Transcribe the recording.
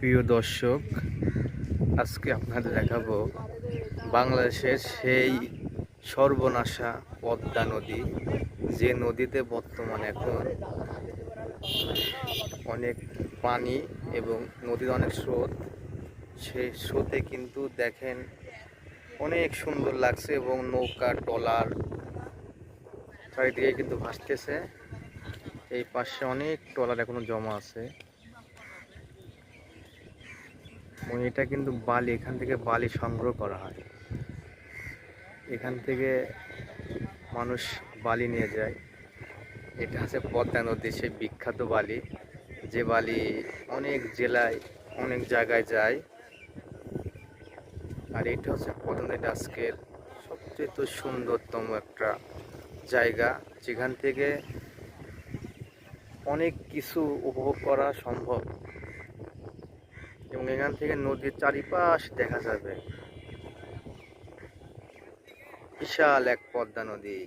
প্রিয় দর্শক, আজকে আপনাদের দেখাবো বাংলাদেশের সেই সর্বনাশা পদ্মা নদী, যে নদীতে বর্তমানে এখন অনেক পানি এবং নদীর অনেক স্রোত। সেই স্রোতে কিন্তু দেখেন অনেক সুন্দর লাগছে এবং নৌকা ট্রলার চারিদিকে কিন্তু ভাসতেছে। এই পাশে অনেক ট্রলার এখনো জমা আছে এবং এটা কিন্তু বালি, এখান থেকে বালি সংগ্রহ করা হয়। এখান থেকে মানুষ বালি নিয়ে যায়। এটা হচ্ছে পদ্মা নদীর সেই বিখ্যাত বালি, যে বালি অনেক জেলায় অনেক জায়গায় যায়। আর এটা হচ্ছে পদ্মা নদীর আজকের সবচেয়ে তো সুন্দরতম একটা জায়গা, যেখান থেকে অনেক কিছু উপভোগ করা সম্ভব এবং এখান থেকে নদীর চারিপাশ দেখা যাবে। বিশাল এক পদ্মা নদী।